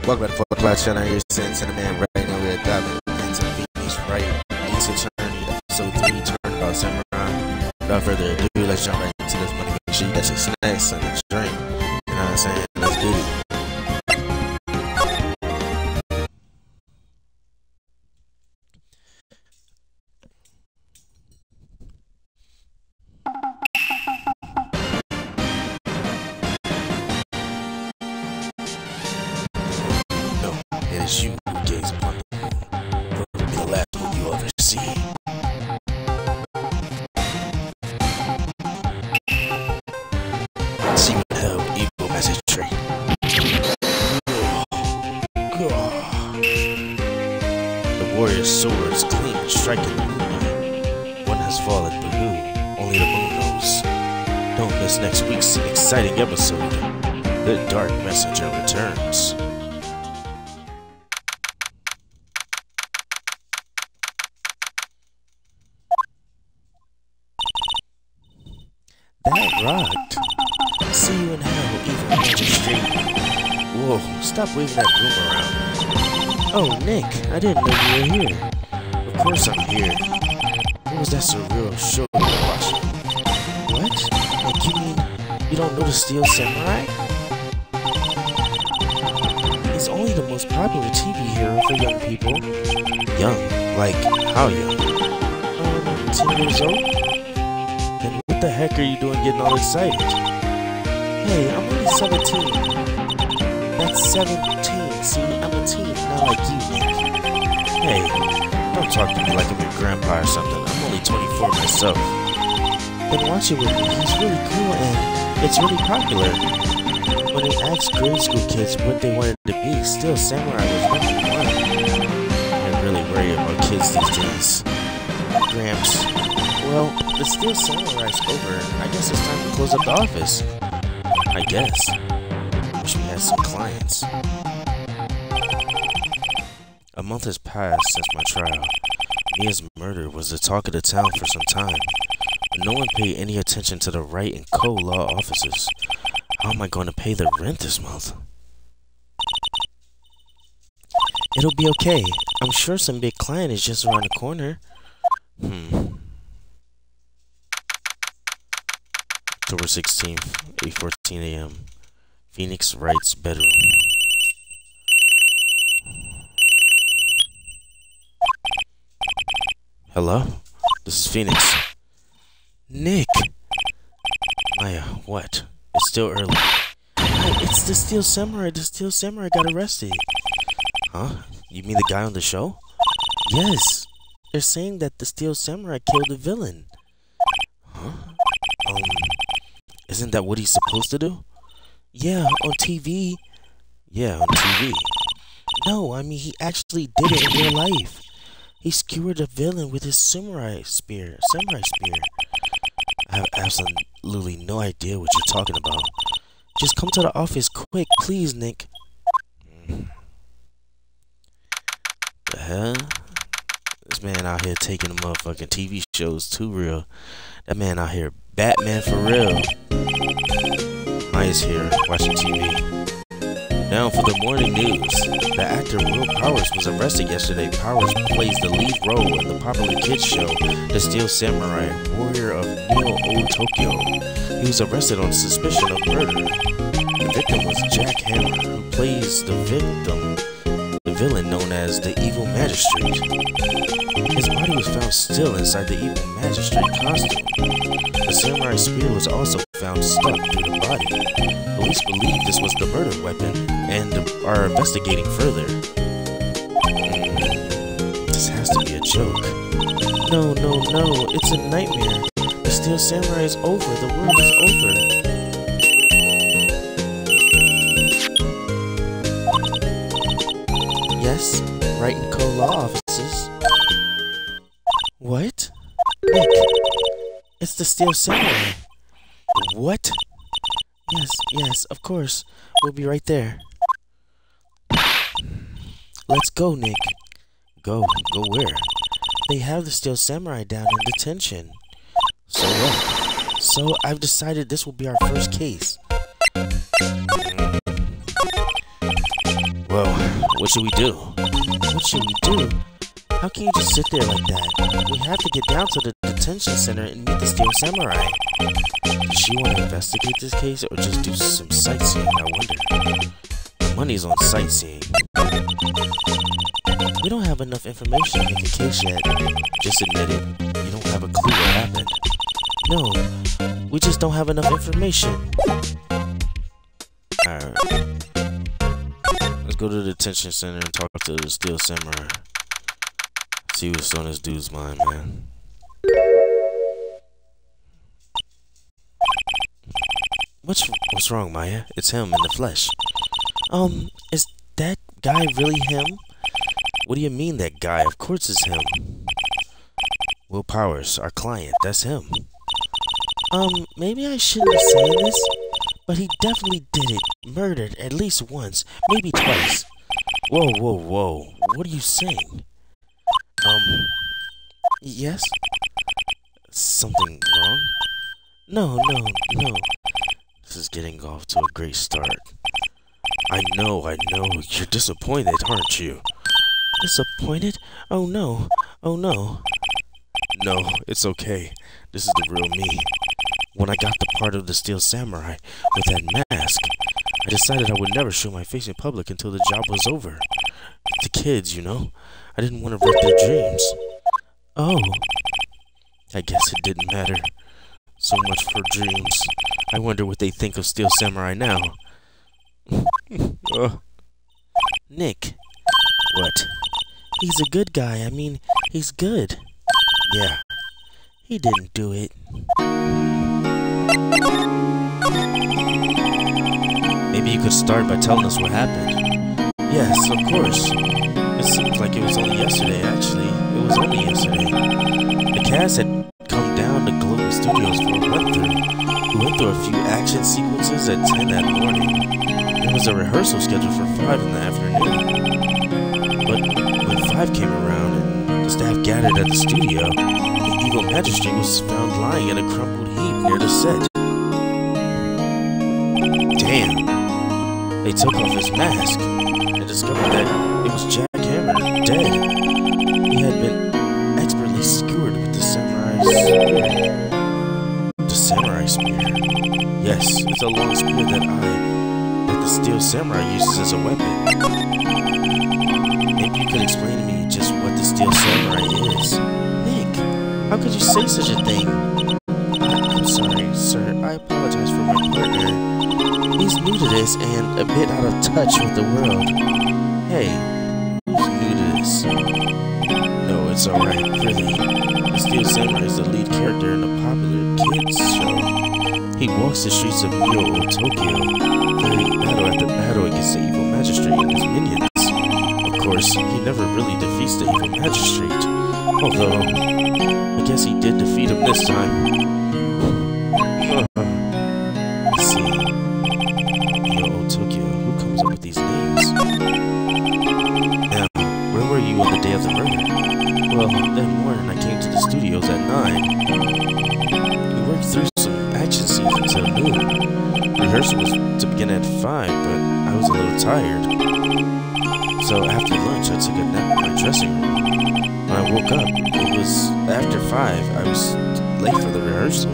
Welcome to Turnabout Samurai He. Man, right now we're diving into Phoenix Wright Ace Attorney, episode 3, Turnabout Samurai. Without further ado, let's jump right into this money. Make sure you got your snacks and a drink. You know what I'm saying? Let's get it. It is you who gaze upon the moon. It will be the last move you ever see. See what the hell evil message trait. The warrior's swords clean, striking the moonlight. One has fallen, but who? Only the moon knows. Don't miss next week's exciting episode. The Dark Messenger returns. That rocked. See you in hell, evil magistrate. Whoa, stop waving that broom around. Oh, Nick, I didn't know you were here. Of course I'm here. What was that surreal show you were watching? What? Like, you mean you don't know the Steel Samurai? He's only the most popular TV hero for young people. Young? Like, how young? 10 years old? What the heck are you doing getting all excited? Hey, I'm only 17. That's 17. See, I'm a teen, not like you, Nick. Hey, don't talk to me like I'm your grandpa or something. I'm only 24 myself. Then watch it with me. He's really cool and it's really popular. When they asked grade school kids what they wanted to be, Steel Samurai was number one. I really worry about kids these days. Gramps. Well, the Steel Samurai's over. I guess it's time to close up the office. I guess. Wish we had some clients. A month has passed since my trial. Mia's murder was the talk of the town for some time, but no one paid any attention to the Wright and Co. law offices. How am I going to pay the rent this month? It'll be okay. I'm sure some big client is just around the corner. October 16th, 8:14 a.m. Phoenix Wright's bedroom. Hello? This is Phoenix. Nick! Maya, what? It's still early. Oh, it's the Steel Samurai. The Steel Samurai got arrested. Huh? You mean the guy on the show? Yes. They're saying that the Steel Samurai killed the villain. Huh? Isn't that what he's supposed to do? Yeah, on TV. Yeah, on TV. No, I mean he actually did it in real life. He skewered the villain with his samurai spear. I have absolutely no idea what you're talking about. Just come to the office quick, please, Nick. The hell? This man out here taking the motherfucking TV shows too real. That man out here Batman for real. Maya's here, watching TV. Now for the morning news. The actor Will Powers was arrested yesterday. Powers plays the lead role in the popular kids show, The Steel Samurai, Warrior of Neo-Old Tokyo. He was arrested on suspicion of murder. The victim was Jack Hammer, who plays the villain known as the Evil Magistrate. His body was found still inside the Evil Magistrate costume. The samurai spear was also found stuck through the body. Police believe this was the murder weapon and are investigating further. This has to be a joke. No, it's a nightmare. The Steel Samurai is over. The world is over. Yes, Wright and Co. law offices. What? Nick, it's the Steel Samurai. What? Yes, of course. We'll be right there. Let's go, Nick. Go where? They have the Steel Samurai down in detention. So what? So I've decided this will be our first case. Well, what should we do? What should we do? How can you just sit there like that? We have to get down to the detention center and meet the Steel Samurai. Does she want to investigate this case or just do some sightseeing, I wonder? The money's on sightseeing. We don't have enough information to make a case yet. Just admit it. You don't have a clue what happened. No, we just don't have enough information. Alright. Let's go to the detention center and talk to the Steel Samurai. See what's on this dude's mind, man. What's wrong, Maya? It's him in the flesh. Is that guy really him? What do you mean, that guy? Of course it's him. Will Powers, our client, that's him. Maybe I shouldn't be saying this, but he definitely did it. Murdered at least once, maybe twice. Whoa, whoa, whoa. What are you saying? Yes? Something wrong? No. This is getting off to a great start. I know. You're disappointed, aren't you? Disappointed? Oh no. No, it's okay. This is the real me. When I got the part of the Steel Samurai with that mask, I decided I would never show my face in public until the job was over. The kids, you know? I didn't want to wreck their dreams. Oh. I guess it didn't matter. So much for dreams. I wonder what they think of Steel Samurai now. Nick. What? He's a good guy. I mean, he's good. Yeah. He didn't do it. Maybe you could start by telling us what happened. Yes, of course. It seems like it was only yesterday, actually. It was only yesterday. The cast had come down to Global Studios for a run-through. We went through a few action sequences at 10 that morning. There was a rehearsal scheduled for 5 in the afternoon. But when 5 came around and the staff gathered at the studio, the evil magistrate was found lying in a crumpled heap near the set. Damn! They took off his mask and discovered that it was Jack Hammer, dead. He had been expertly skewered with the samurai spear. The samurai spear? Yes, it's a long spear that the Steel Samurai uses as a weapon. Maybe you could explain to me just what the Steel Samurai is. Nick, how could you say such a thing? I'm sorry, sir. I apologize for my partner. He's new to this and a bit out of touch with the world. Hey, who's new to this? No, it's alright, really. The Steel Samurai is the lead character in a popular kids show. He walks the streets of Neo, Tokyo, fighting battle after battle against the evil magistrate and his minions. Of course, he never really defeats the evil magistrate. Although, I guess he did defeat him this time. Let's see. Neo, Tokyo, who comes up with these names? Now, where were you on the day of the murder? Well, that morning I came to the studios at 9. We worked through some action scenes until noon. Rehearsal was to begin at 5, but I was a little tired. So after lunch, I took a nap in my dressing room. When I woke up, it was after 5. I was late for the rehearsal.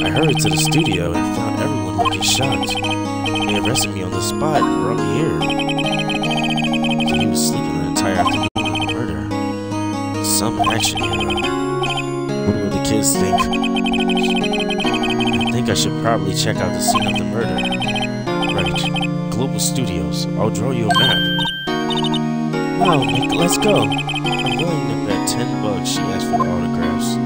I hurried to the studio and found everyone looking shocked. They arrested me on the spot and brought me here. So he was sleeping the entire afternoon of the murder. Some action hero. What will the kids think? I think I should probably check out the scene of the murder. Right. Global Studios. I'll draw you a map. Wow, Nick, let's go. I'm willing to bet $10 she asked for the autographs.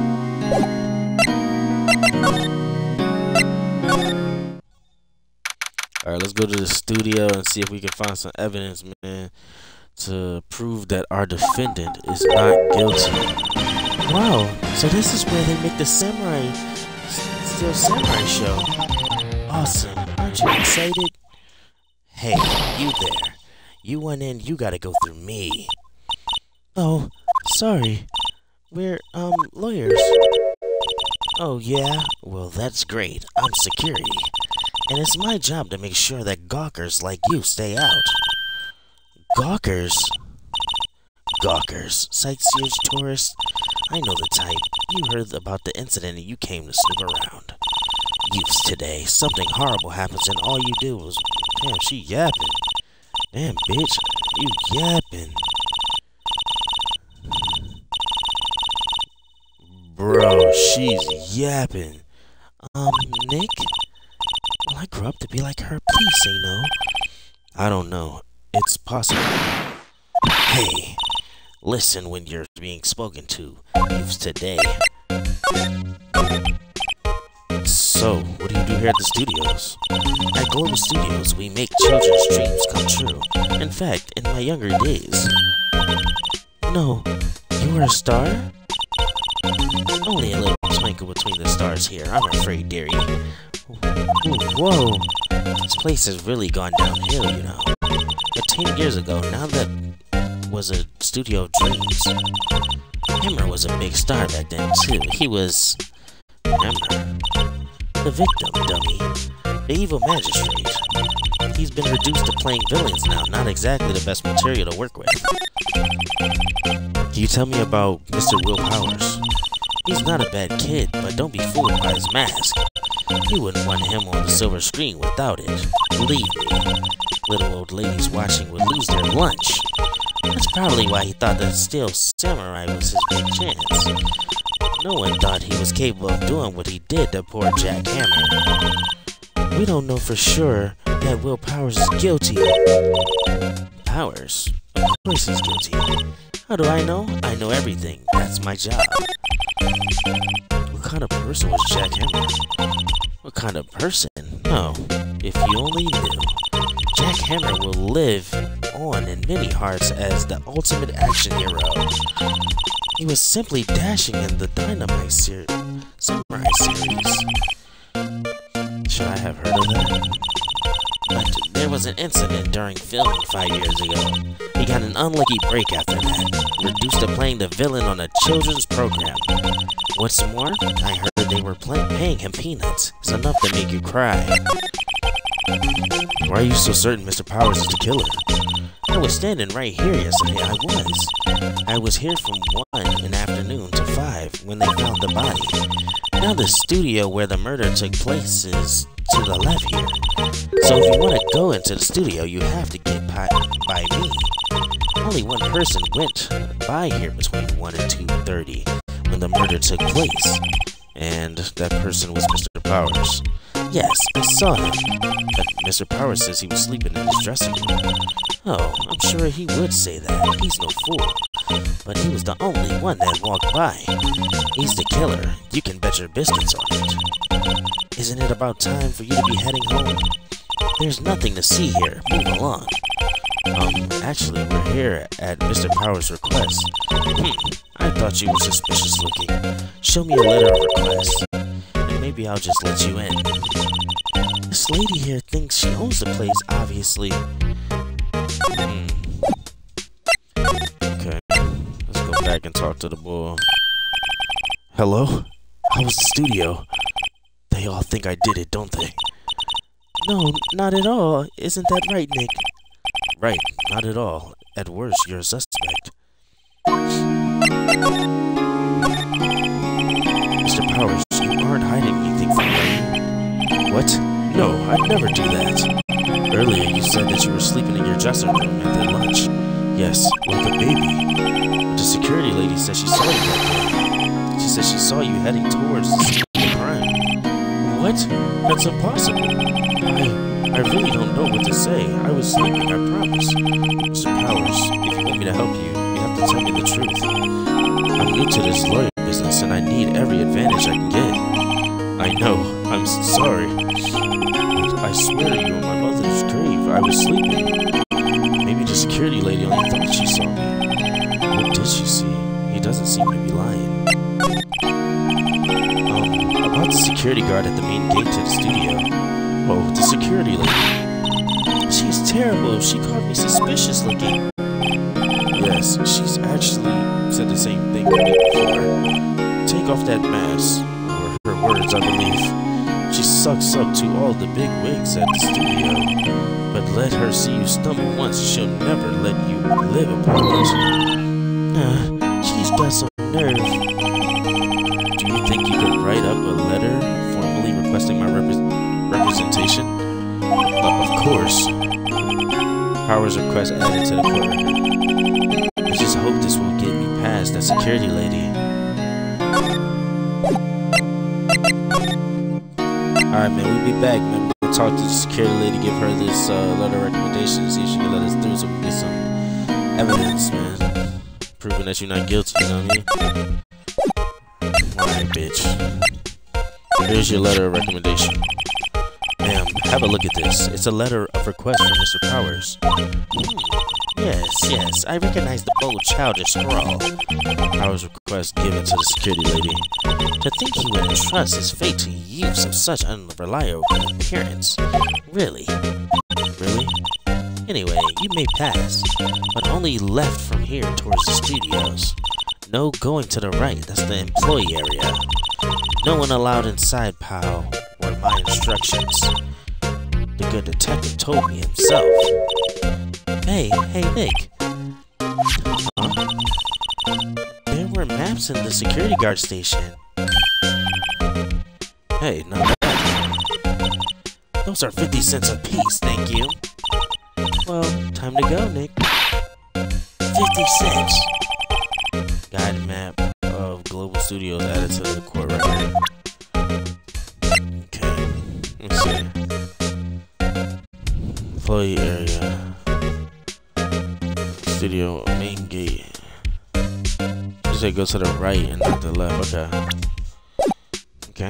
Alright, let's go to the studio and see if we can find some evidence, man, to prove that our defendant is not guilty. Wow, so this is where they make the Steel Samurai show. Awesome, aren't you excited? Hey, you there. You went in, you gotta go through me. Oh, sorry. We're, lawyers. Oh, yeah? Well, that's great. I'm security. And it's my job to make sure that gawkers like you stay out. Gawkers? Gawkers. Sightseers, tourists? I know the type. You heard about the incident and you came to snoop around. Youths today, something horrible happens and all you do is... Damn, she yapping. Damn, bitch, you yapping. Bro, she's yapping. Nick? Will I grow up to be like her? Please say no. I don't know. It's possible. Hey, listen when you're being spoken to. Youths today. So, what do you do here at the studios? At Global Studios, we make children's dreams come true. In fact, in my younger days. No, you were a star? Only a little twinkle between the stars here, I'm afraid, dearie. Ooh, whoa, this place has really gone downhill, you know. But 10 years ago, now that was a studio of dreams. Hammer was a big star back then, too. He was... Hammer. The victim, dummy. The evil magistrate. He's been reduced to playing villains now, not exactly the best material to work with. Can you tell me about Mr. Will Powers? He's not a bad kid, but don't be fooled by his mask. You wouldn't want him on the silver screen without it. Believe me, little old ladies watching would lose their lunch. That's probably why he thought that Steel Samurai was his big chance. No one thought he was capable of doing what he did to poor Jack Hammer. We don't know for sure that Will Powers is guilty. Powers? Of course he's guilty. How do I know? I know everything. That's my job. What kind of person was Jack Hammer? What kind of person? No, if you only knew. Jack Hammer will live on in many hearts as the ultimate action hero. He was simply dashing in the Dynamite Samurai series. Should I have heard of that? But there was an incident during filming 5 years ago. He got an unlucky break after that, reduced to playing the villain on a children's program. What's more, I heard they were paying him peanuts. It's enough to make you cry. Why are you so certain Mr. Powers is the killer? I was standing right here yesterday. I was here from 1 in the afternoon to 5 when they found the body. Now the studio where the murder took place is to the left here. So if you want to go into the studio, you have to get by me. Only one person went by here between 1 and 2:30 when the murder took place. And that person was Mr. Powers. Yes, I saw him. But Mr. Powers says he was sleeping in his dressing room. Oh, I'm sure he would say that. He's no fool. But he was the only one that walked by. He's the killer. You can bet your biscuits on it. Isn't it about time for you to be heading home? There's nothing to see here. Move along. Actually, we're here at Mr. Powers' request. I thought you were suspicious looking. Show me a letter of request, and maybe I'll just let you in. This lady here thinks she owns the place, obviously. Okay, let's go back and talk to the boy. Hello? How was the studio? They all think I did it, don't they? No, not at all. Isn't that right, Nick? Right, not at all. At worst, you're a suspect. Mr. Powers, you aren't hiding anything from me. What? No, I'd never do that. Earlier, you said that you were sleeping in your dressing room at lunch. Yes, like a baby. The security lady said she saw you that day. She said she saw you heading towards the scene of the crime. What? That's impossible. I really don't know what to say. I was sleeping, I promise. Mr. Powers, if you want me to help you, you have to tell me the truth. I'm new to this lawyer business and I need every advantage I can get. I know, I'm sorry. I swear you were my mother's grave. I was sleeping. Maybe the security lady only thought she saw me. What did she see? He doesn't seem to be lying. About the security guard at the main gate to the studio. Oh, the security lady. She's terrible. She caught me suspicious looking. Yes, she's actually said the same thing to me before. Take off that mask. Or her words, I believe. She sucks up to all the big wigs at the studio. But let her see you stumble once, she'll never let you live upon it. She's got some nerve. Do you think you could write up a letter formally requesting my representation? Of course. Powers request added to the court record. I just hope this will get me past that security lady. Alright, man, we'll be back, man. We'll talk to the security lady, give her this letter of recommendation, see if she can let us through so we can get some evidence, man. Proving that you're not guilty, you know what I mean? Alright, bitch. Here's your letter of recommendation. Ma'am, have a look at this. It's a letter of request from Mr. Powers. Yes, I recognize the bold, childish scrawl. Powers' request given to the security lady. To think he would entrust his fate to youths of such unreliable appearance. Really? Anyway, you may pass, but only left from here towards the studios. No going to the right, that's the employee area. No one allowed inside, pal, were my instructions. The good detective told me himself. Hey, Nick. Huh? There were maps in the security guard station. Hey, not bad. Those are 50 cents a piece, thank you. Well, time to go, Nick. 50 cents. Guide map of Global Studios added to the court record. Okay, let's see. Employee area. Studio main gate. You say go to the right and not the left. Okay.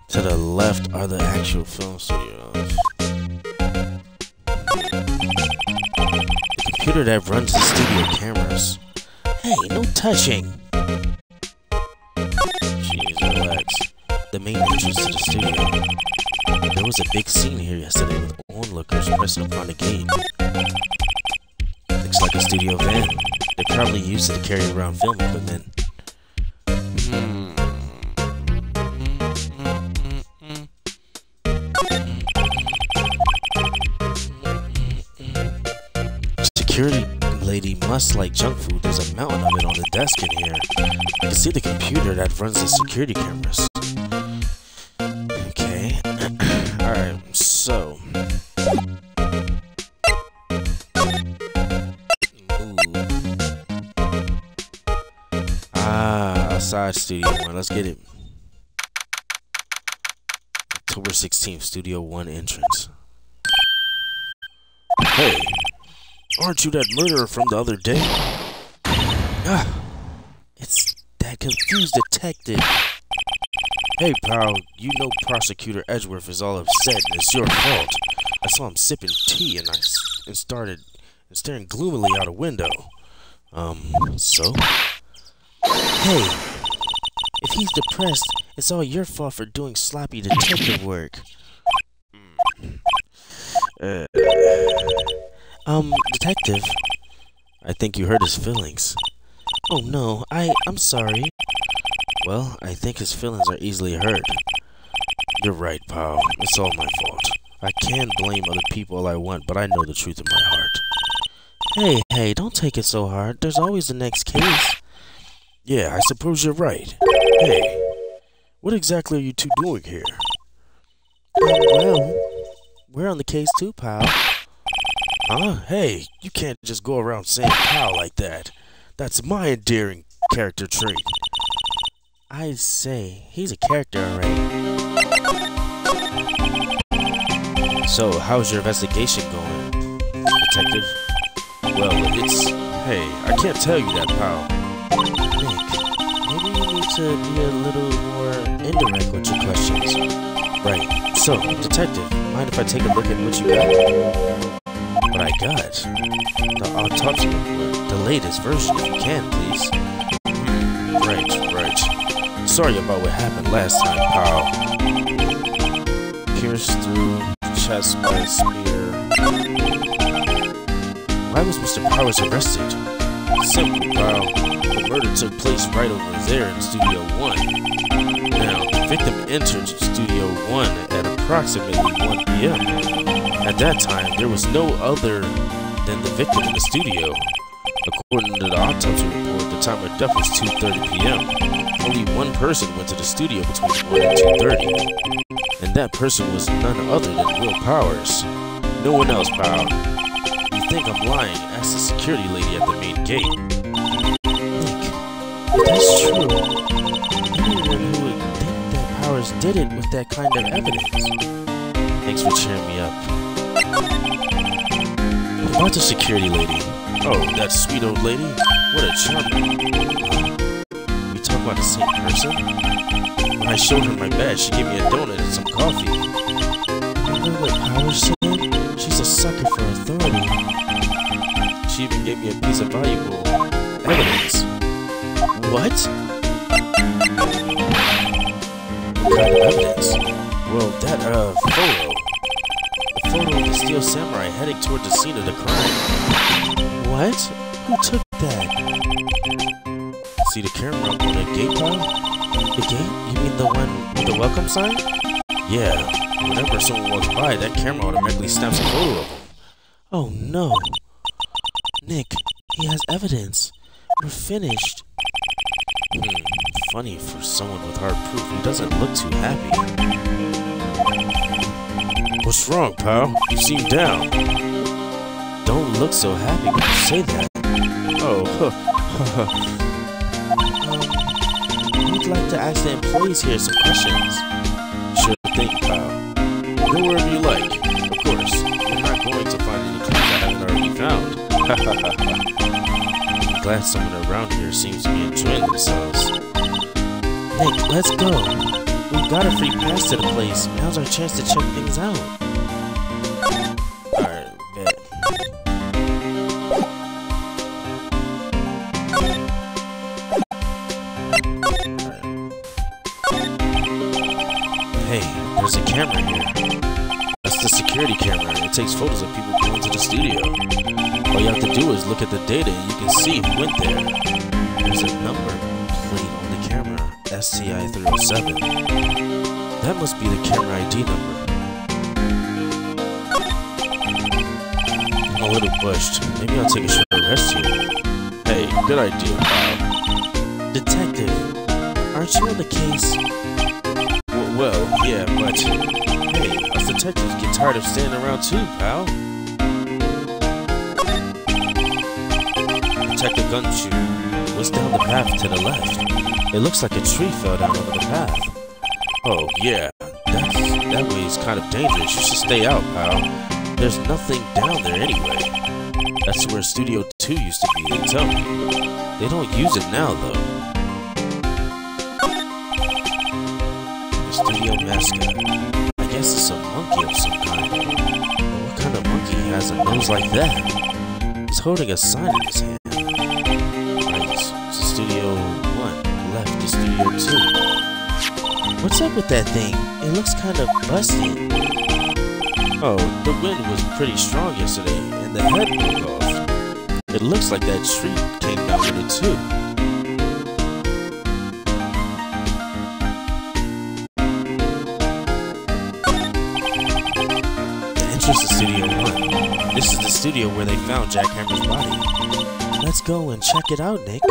To the left are the actual film studios. The computer that runs the studio cameras. Hey, no touching! Jeez, relax. The main entrance to the studio. There was a big scene here yesterday with onlookers pressing upon the gate. Looks like a studio van. They probably used it to carry around film equipment. Security lady must like junk food. There's a mountain of it on the desk in here. I can see the computer that runs the security cameras. Okay. Alright, so. Outside Studio 1. Let's get it. October 16th, Studio 1 entrance. Hey. Aren't you that murderer from the other day? It's that confused detective. Hey, pal, you know Prosecutor Edgeworth is all upset and it's your fault. I saw him sipping tea and started staring gloomily out a window. So? Hey, if he's depressed, it's all your fault for doing sloppy detective work. Detective, I think you hurt his feelings. Oh no, I'm sorry. Well, I think his feelings are easily hurt. You're right, pal. It's all my fault. I can blame other people all I want, but I know the truth in my heart. Hey, don't take it so hard. There's always the next case. Yeah, I suppose you're right. Hey, what exactly are you two doing here? Well, we're on the case too, pal. Huh? Hey, you can't just go around saying pal like that. That's my endearing character trait. I say, he's a character already. So, how's your investigation going, detective? Well, hey, I can't tell you that, pal. Nick, maybe you need to be a little more indirect with your questions. Right, so, detective, mind if I take a look at what you got? What I got? The autopsy report, the latest version if you can, please. Right. So sorry about what happened last time, pal. Pierced through the chest by a spear. Why was Mr. Powers arrested? Simple, pal. The murder took place right over there in Studio 1. Now, the victim entered Studio 1 at approximately 1 p.m. At that time, there was no other than the victim in the studio. According to the autopsy report, the time of death was 2:30 p.m. Only one person went to the studio between 1 and 2:30. And that person was none other than Will Powers. No one else, pal. You think I'm lying? Ask the security lady at the main gate. Nick, if that's true, anyone who would think that Powers did it with that kind of evidence. Thanks for cheering me up. What about the security lady? Oh, that sweet old lady? What a charmer. We talk about the same person? When I showed her my badge, she gave me a donut and some coffee. Remember what Powers said? She's a sucker for authority. She even gave me a piece of valuable evidence. What? What kind of evidence? Well, that, photo. The photo of the Steel Samurai heading toward the scene of the crime. What? Who took that? See the camera up on the gate, pal? The gate? You mean the one with the welcome sign? Yeah. Whenever someone walks by, that camera automatically snaps a photo of them. Oh no. Nick, he has evidence. We're finished. Funny for someone with hard proof. He doesn't look too happy. What's wrong, pal? You seem down. Don't look so happy when you say that. Oh, We'd like to ask the employees here some questions. Sure thing, pal. Go wherever you like. Of course, you're not going to find any clues I haven't already found. I'm glad someone around here seems to be enjoying themselves. Nick, let's go. We've got a free pass to the place. Now's our chance to check things out. Alright, bet. Hey, there's a camera here. That's the security camera. It takes photos of people going to the studio. All you have to do is look at the data and you can see who went there. There's a number plate on the camera, STI 307. That must be the camera ID number. I'm a little bushed. Maybe I'll take a short rest here. Hey, good idea, pal. Detective, aren't you on the case? Well, yeah, but hey, us detectives get tired of standing around too, pal. Detective Gunshooter, what's down the path to the left? It looks like a tree fell down over the path. Oh, yeah, that way is kind of dangerous. You should stay out, pal. There's nothing down there anyway. That's where Studio 2 used to be, they tell me. They don't use it now, though. The studio mascot. I guess it's a monkey of some kind. But what kind of monkey has a nose like that? He's holding a sign in his hand. Right, it's Studio 1. Left is Studio 2. What's up with that thing? It looks kind of busted. Oh, the wind was pretty strong yesterday, and the head broke off. It looks like that tree came down with it too. The entrance to Studio 1. This is the studio where they found Jack Hammer's body. Let's go and check it out, Nick.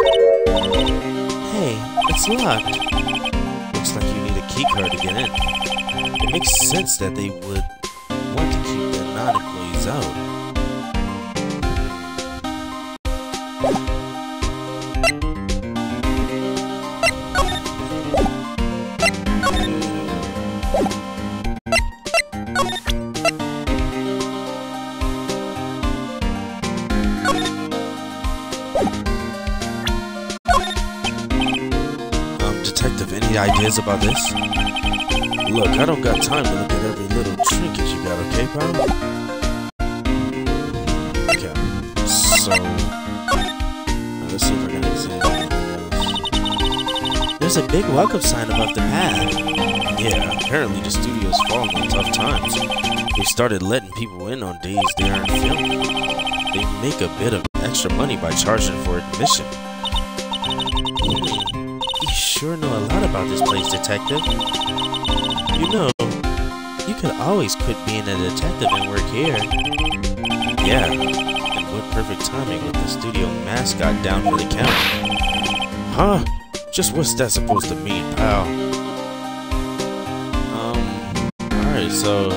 Hey, it's locked. Looks like you need a keycard to get in. It makes sense that they would want to keep the non-employees out. Detective, any ideas about this? Look, I don't got time to look at every little trinket you got, okay, pal? Okay, so let's see if I can examine anything else. there's a big welcome sign above the path. Yeah, apparently the studio's fallen on tough times. They started letting people in on days they aren't filming. They make a bit of extra money by charging for admission. You sure know a lot about this place, detective. You know, you could always quit being a detective and work here. Yeah, and what perfect timing with the studio mascot down for the count. Huh? Just what's that supposed to mean, pal? Alright, so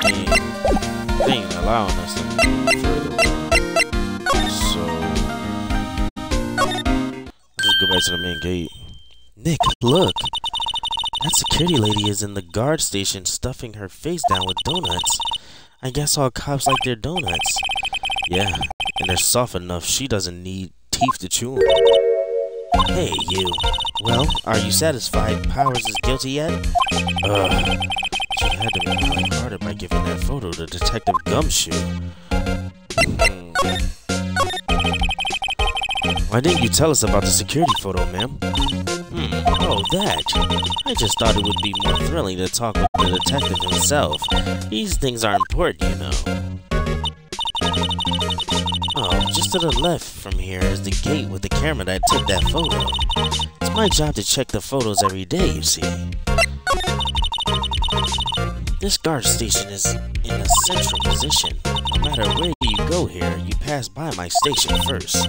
they ain't allowing us to move further. So let's go back to the main gate. Nick, look! That security lady is in the guard station stuffing her face down with donuts. I guess all cops like their donuts. Yeah, and they're soft enough she doesn't need teeth to chew them. Hey, you. Well, are you satisfied Powers is guilty yet? She had to make my life harder by giving that photo to Detective Gumshoe. Why didn't you tell us about the security photo, ma'am? Oh, that. I just thought it would be more thrilling to talk with the detective himself. These things are important, you know. Oh, just to the left from here is the gate with the camera that took that photo. It's my job to check the photos every day, you see. This guard station is in a central position. No matter where you go here, you pass by my station first.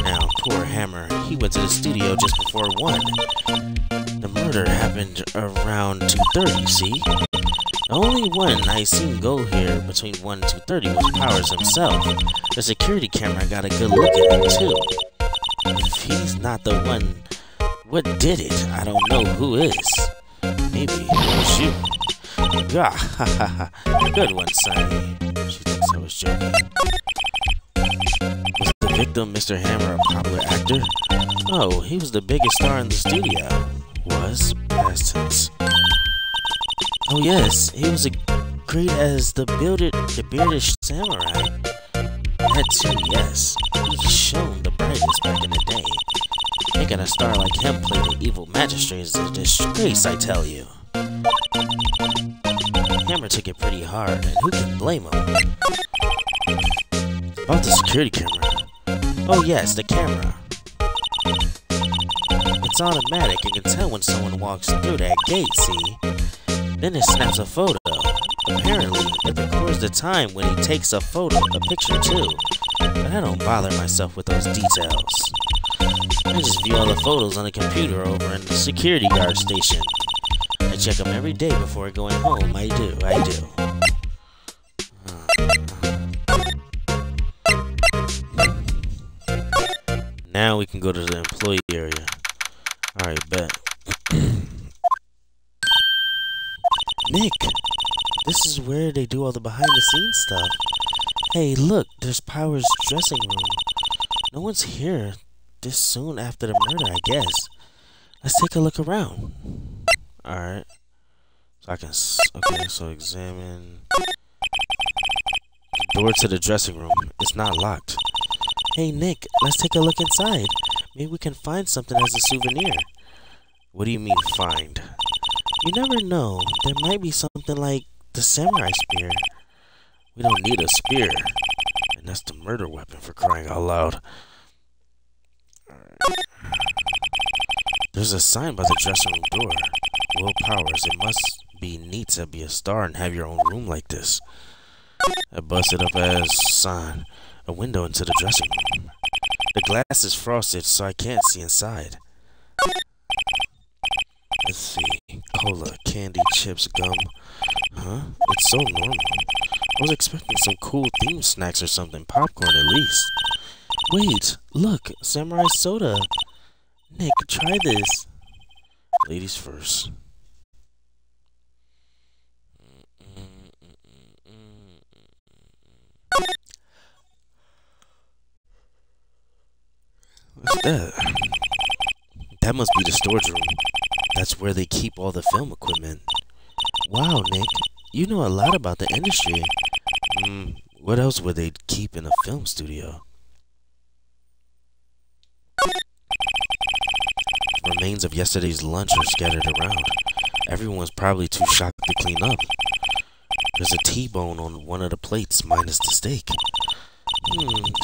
Now, poor Hammer, he went to the studio just before 1. The murder happened around 2:30, see? The only one I seen go here between 1 and 2:30 was Powers himself. The security camera got a good look at him, too. If he's not the one, what did it? I don't know who is. Maybe it was you. Gah, ha ha ha. Good one, Sonny. She thinks I was joking. Was the victim, Mr. Hammer, a popular actor? Oh, he was the biggest star in the studio. Was? Past tense. Oh yes, he was as great as the bearded samurai. That too, yes. He shone the brightest back in the day. Making a star like him play the evil magistrate is a disgrace, I tell you. Hammer took it pretty hard, and who can blame him? About the security camera. Oh yes, the camera. It's automatic and can tell when someone walks through that gate, see? Then it snaps a photo. Apparently, it records the time when he takes a picture too. But I don't bother myself with those details. I just view all the photos on the computer over in the security guard station. I check them every day before going home. I do. Now we can go to the employee area. Alright, bet. Nick, this is where they do all the behind-the-scenes stuff. Hey, look, there's Powers' dressing room. No one's here this soon after the murder, I guess. Let's take a look around. Alright. So I can... Okay, so examine... The door to the dressing room. It's not locked. Hey, Nick, let's take a look inside. Maybe we can find something as a souvenir. What do you mean, find? You never know. There might be something like the samurai spear. We don't need a spear. And that's the murder weapon, for crying out loud. Alright. There's a sign by the dressing room door. Will Powers, it must be neat to be a star and have your own room like this. I busted up as sign. A window into the dressing room. The glass is frosted, so I can't see inside. Let's see. Cola, candy, chips, gum. Huh? It's so normal. I was expecting some cool themed snacks or something. Popcorn, at least. Wait, look. Samurai soda. Nick, try this. Ladies first. What's that? That must be the storage room. That's where they keep all the film equipment. Wow, Nick. You know a lot about the industry. What else would they keep in a film studio? Remains of yesterday's lunch are scattered around. Everyone's probably too shocked to clean up. There's a T-bone on one of the plates, minus the steak.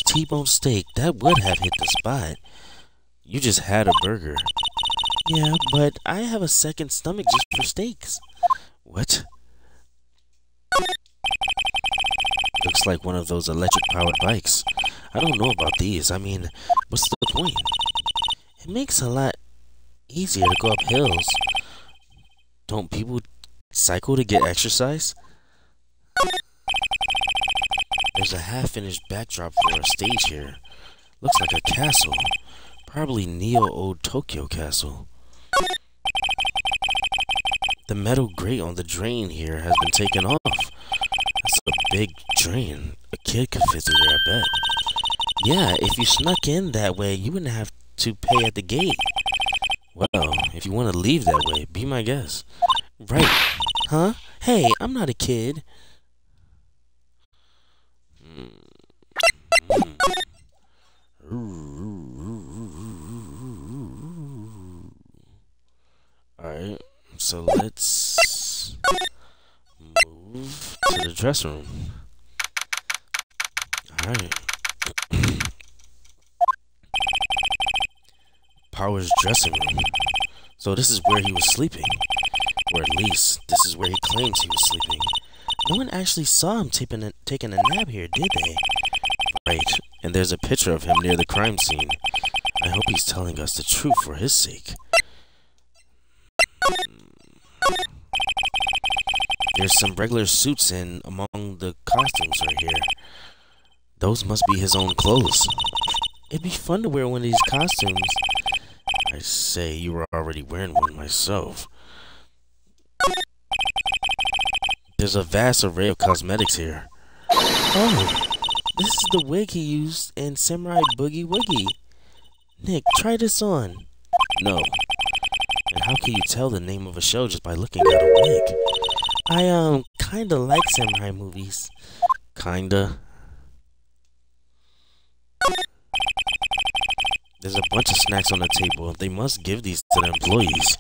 T-bone steak, that would have hit the spot. You just had a burger. Yeah, but I have a second stomach just for steaks. What? Looks like one of those electric-powered bikes. I don't know about these. I mean, what's the point? It makes a lot easier to go up hills. Don't people cycle to get exercise? There's a half-finished backdrop for a stage here. Looks like a castle. Probably Neo-Old Tokyo Castle. The metal grate on the drain here has been taken off. That's a big drain. A kid could fit through there, I bet. Yeah, if you snuck in that way, you wouldn't have to pay at the gate. Well, if you want to leave that way, be my guest. Right. Huh? Hey, I'm not a kid. Alright, so let's move to the dressing room. Alright. Power's dressing room. So this is where he was sleeping. Or at least, this is where he claims he was sleeping. No one actually saw him taking a nap here, did they? Right, and there's a picture of him near the crime scene. I hope he's telling us the truth for his sake. There's some regular suits in among the costumes right here. Those must be his own clothes. It'd be fun to wear one of these costumes. I say, you were already wearing one myself. There's a vast array of cosmetics here. Oh, this is the wig he used in Samurai Boogie Woogie. Nick, try this on. No. And how can you tell the name of a show just by looking at a wig? I, kinda like samurai movies. Kinda. There's a bunch of snacks on the table. They must give these to the employees.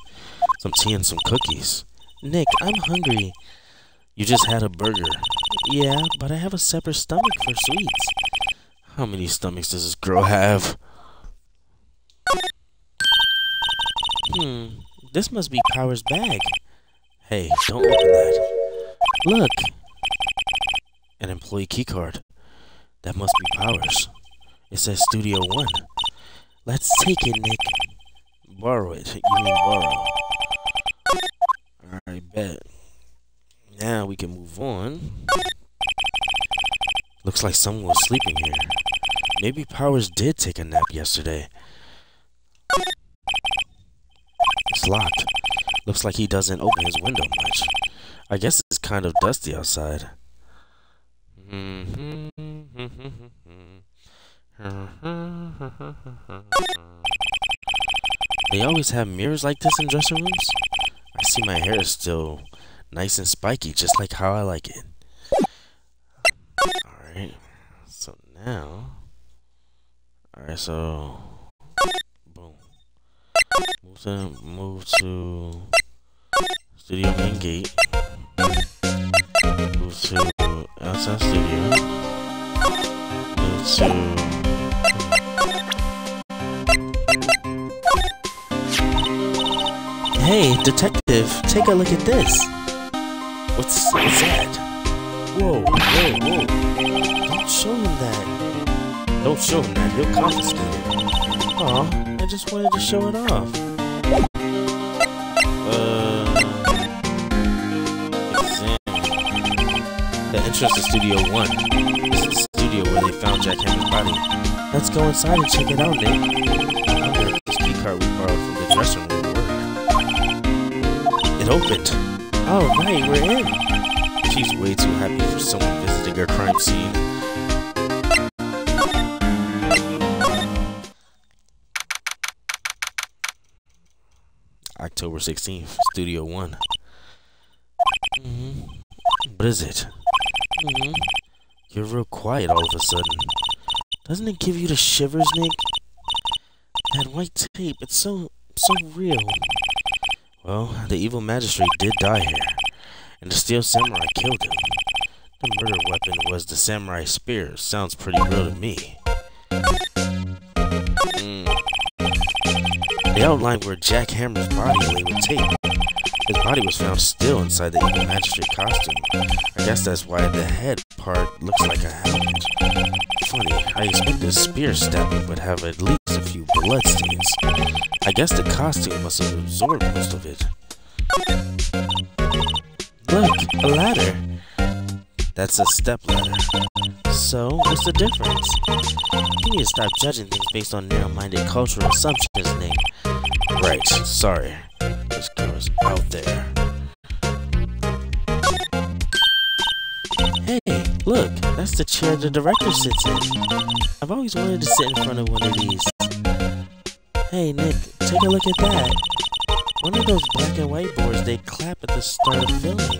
Some tea and some cookies. Nick, I'm hungry. You just had a burger. Yeah, but I have a separate stomach for sweets. How many stomachs does this girl have? This must be Power's bag. Hey, don't open that. Look. An employee keycard. That must be Power's. It says Studio 1. Let's take it, Nick. Borrow it. You mean borrow. Alright, bet. Now we can move on. Looks like someone was sleeping here. Maybe Powers did take a nap yesterday. It's locked. Looks like he doesn't open his window much. I guess it's kind of dusty outside. They always have mirrors like this in dressing rooms? I see my hair is still nice and spiky, just like how I like it. Alright, so now... Alright, so... Boom. Move to... Studio main gate. Move to outside studio. Move to... Hey, detective, take a look at this. What's that? Whoa. Don't show him that. Don't show him that, he'll confiscate it. Aw, I just wanted to show it off. Examine. The entrance to Studio 1. This is the studio where they found Jack Hammer's body. Let's go inside and check it out, Nick. I wonder if this keycard we borrowed from the dressing room will work. It opened. Oh, right, we're in. She's way too happy for someone visiting her crime scene. October 16th, Studio 1. What is it? You're real quiet all of a sudden. Doesn't it give you the shivers, Nick? That white tape, it's so so real. Well, the evil magistrate did die here, and the steel samurai killed him. The murder weapon was the samurai spear. Sounds pretty real to me. They outlined where Jack Hammer's body lay with tape. His body was found still inside the evil magistrate costume. I guess that's why the head part looks like a helmet. Funny, I expect the spear stabbing would have at least a few bloodstains. I guess the costume must have absorbed most of it. Look, a ladder. That's a step ladder. So, what's the difference? You need to stop judging things based on narrow-minded cultural assumptions, Nick. Right, sorry. This girl is out there. Hey, look, that's the chair the director sits in. I've always wanted to sit in front of one of these. Hey, Nick, take a look at that. One of those black and white boards they clap at the start of filming.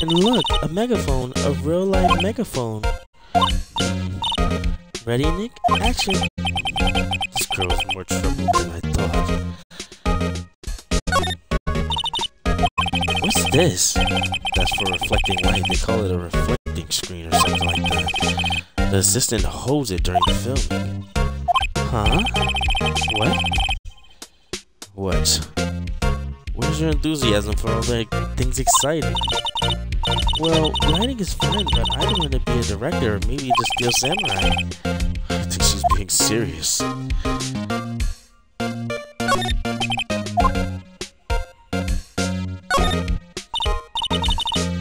And look, a megaphone, a real-life megaphone. Ready, Nick? Action! This girl is more trouble than I thought. What's this? That's for reflecting light. They call it a reflecting screen or something like that. The assistant holds it during the filming. Huh? What? What? Where's your enthusiasm for all that things exciting? Well, writing is fine, but I don't want to be a director or maybe the Steel Samurai. I think she's being serious.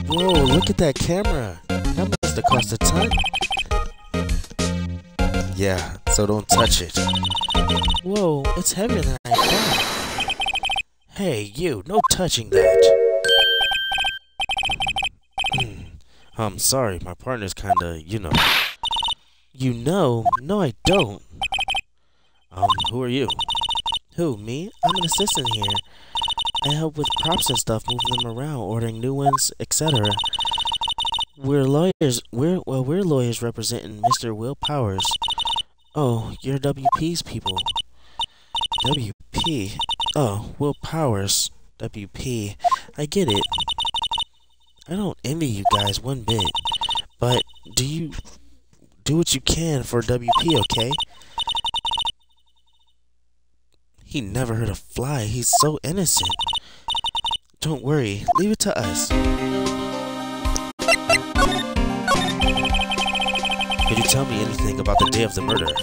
Whoa, look at that camera. That must have cost a ton. Yeah, so don't touch it. Whoa, it's heavier than I thought. Hey, you, no touching that. I'm sorry, my partner's kinda, you know. You know? No, I don't. Who are you? Who, me? I'm an assistant here. I help with props and stuff, moving them around, ordering new ones, etc. We're lawyers. We're lawyers representing Mr. Will Powers. Oh, you're WP's people. WP? Oh, Will Powers. WP. I get it. I don't envy you guys one bit, but do what you can for WP, okay? He never hurt a fly. He's so innocent. Don't worry. Leave it to us. Could you tell me anything about the day of the murder?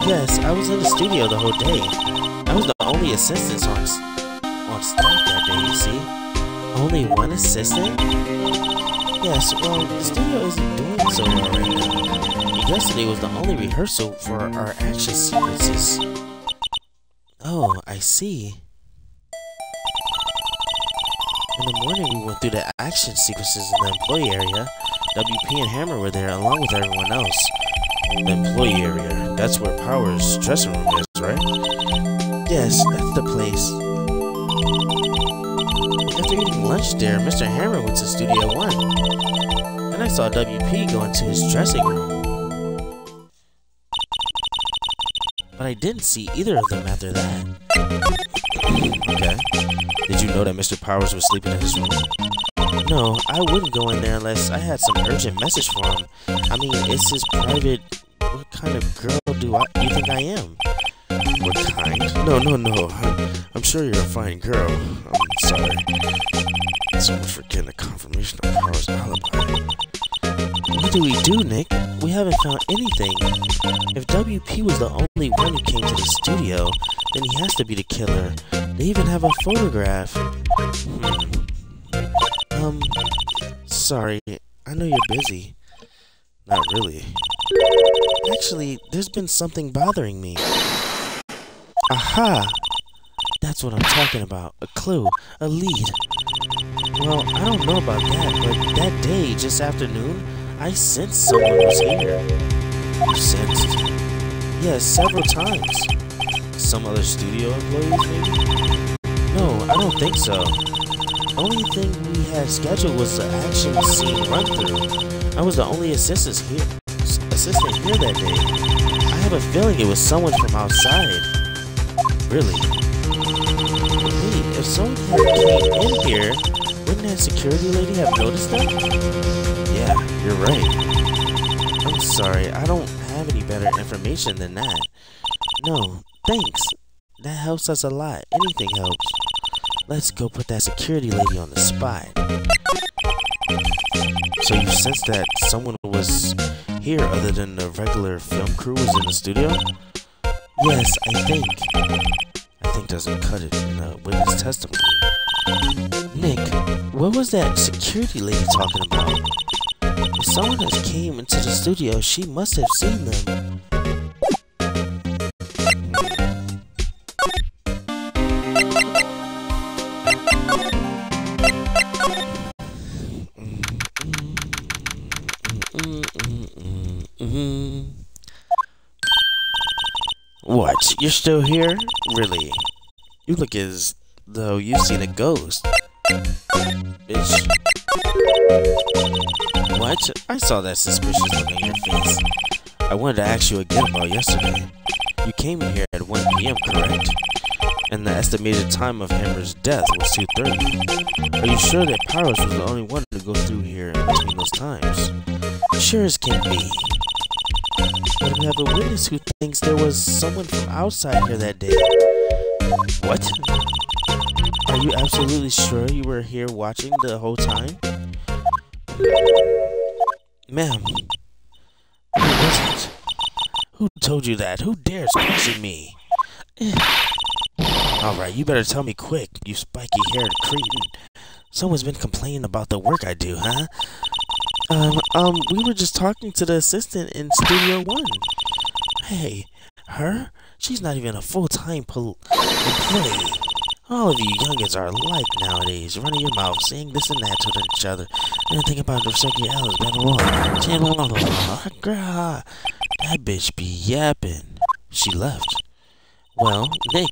Yes, I was in the studio the whole day. I was the only assistant on staff that day, you see? Only one assistant? Yes, well, the studio isn't doing so well right now. Yesterday was the only rehearsal for our action sequences. Oh, I see. In the morning, we went through the action sequences in the employee area. WP and Hammer were there along with everyone else. The employee area, that's where Power's dressing room is, right? Yes, that's the place. After eating lunch there, Mr. Hammer went to Studio 1. And I saw WP go into his dressing room. But I didn't see either of them after that. Okay. Did you know that Mr. Powers was sleeping in his room? No, I wouldn't go in there unless I had some urgent message for him. I mean, it's his private... What kind of girl do you think I am? What kind? No. I'm sure you're a fine girl. I'm sorry. So much for getting a confirmation of Powers' alibi. What do we do, Nick? We haven't found anything. If WP was the only one who came to the studio, then he has to be the killer. They even have a photograph. Sorry. I know you're busy. Not really. Actually, there's been something bothering me. Aha! That's what I'm talking about. A clue. A lead. Well, I don't know about that, but that day, just afternoon, I sensed someone was here. You sensed? Yes, several times. Some other studio employees, maybe? No, I don't think so. The only thing we had scheduled was the action scene run-through. I was the only assistant here that day. I have a feeling it was someone from outside. Really? Wait, if someone had came in here, wouldn't that security lady have noticed them? Yeah, you're right. I'm sorry, I don't have any better information than that. No, thanks. That helps us a lot. Anything helps. Let's go put that security lady on the spot. So you sensed that someone was here other than the regular film crew was in the studio? Yes, I think. I think doesn't cut it in the witness testimony. Nick, what was that security lady talking about? If someone has came into the studio, she must have seen them. What? You're still here? Really? You look as though you've seen a ghost. Bitch. What? I saw that suspicious look on your face. I wanted to ask you again about yesterday. You came in here at 1 p.m., correct? And the estimated time of Hammer's death was 2:30. Are you sure that Powers was the only one to go through here in between those times? Sure as can be. But we have a witness who thinks there was someone from outside here that day. What? Are you absolutely sure you were here watching the whole time? Ma'am, I wasn't. Who told you that? Who dares question me? Alright, you better tell me quick, you spiky-haired cretin. Someone's been complaining about the work I do, huh? We were just talking to the assistant in Studio 1. Hey, her? She's not even a full-time employee. All of you youngins are alike nowadays, running your mouth, saying this and that to each other, and think about the second Alice, blah blah blah. Girl, that bitch be yapping. She left. Well, Nick,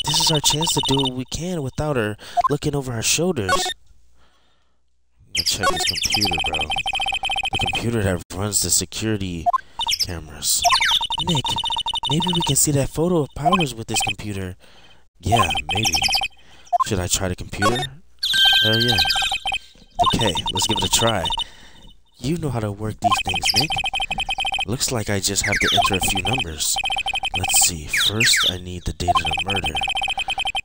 this is our chance to do what we can without her looking over our shoulders. Check this computer, bro. The computer that runs the security cameras. Nick, maybe we can see that photo of Powers with this computer. Yeah, maybe. Should I try the computer? Hell yeah. Okay, let's give it a try. You know how to work these things, Nick. Looks like I just have to enter a few numbers. Let's see. First, I need the date of the murder.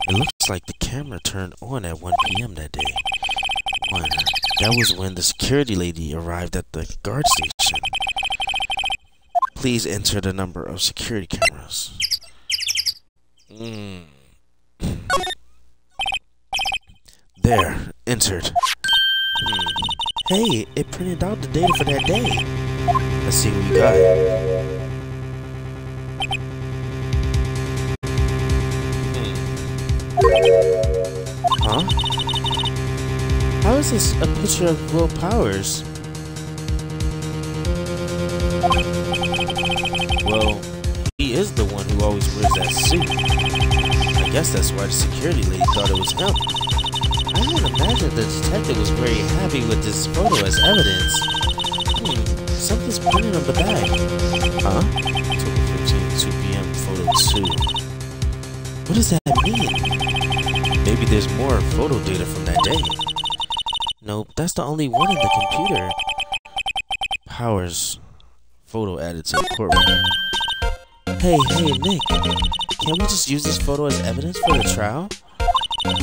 It looks like the camera turned on at 1 p.m. that day. 1. That was when the security lady arrived at the guard station. Please enter the number of security cameras. There, entered. Hey, it printed out the data for that day. Let's see what we got. Huh? How is this a picture of Will Powers? Well, he is the one who always wears that suit. I guess that's why the security lady thought it was him. I would imagine the detective was very happy with this photo as evidence. Something's printed on the bag. Huh? October 15, 2 p.m. photo 2. What does that mean? Maybe there's more photo data from that day. Nope, that's the only one in the computer. Powers. Photo added to the courtroom. Hey, Nick. Can't we just use this photo as evidence for the trial?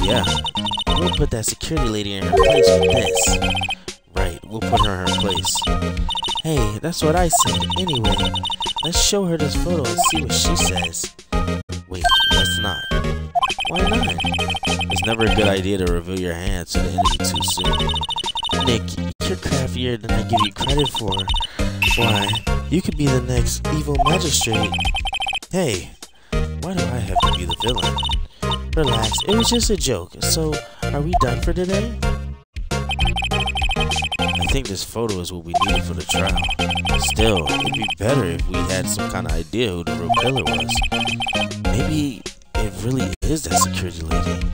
Yeah. We'll put that security lady in her place with this. Right, we'll put her in her place. Hey, that's what I said. Anyway, let's show her this photo and see what she says. Wait, let's not. Why not? It's never a good idea to reveal your hands to the enemy too soon. Nick, you're craftier than I give you credit for. Why, you could be the next evil magistrate. Hey, why do I have to be the villain? Relax, it was just a joke. So, are we done for today? I think this photo is what we needed for the trial. Still, it'd be better if we had some kind of idea who the real killer was. Maybe it really is that security lady.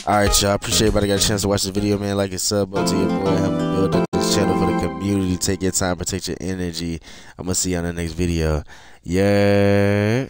Alright, y'all. Appreciate everybody got a chance to watch the video, man. Like and sub up to your boy. Help me build up this channel for the community. community. Take your time, protect your energy. I'm gonna see you on the next video. Yeah.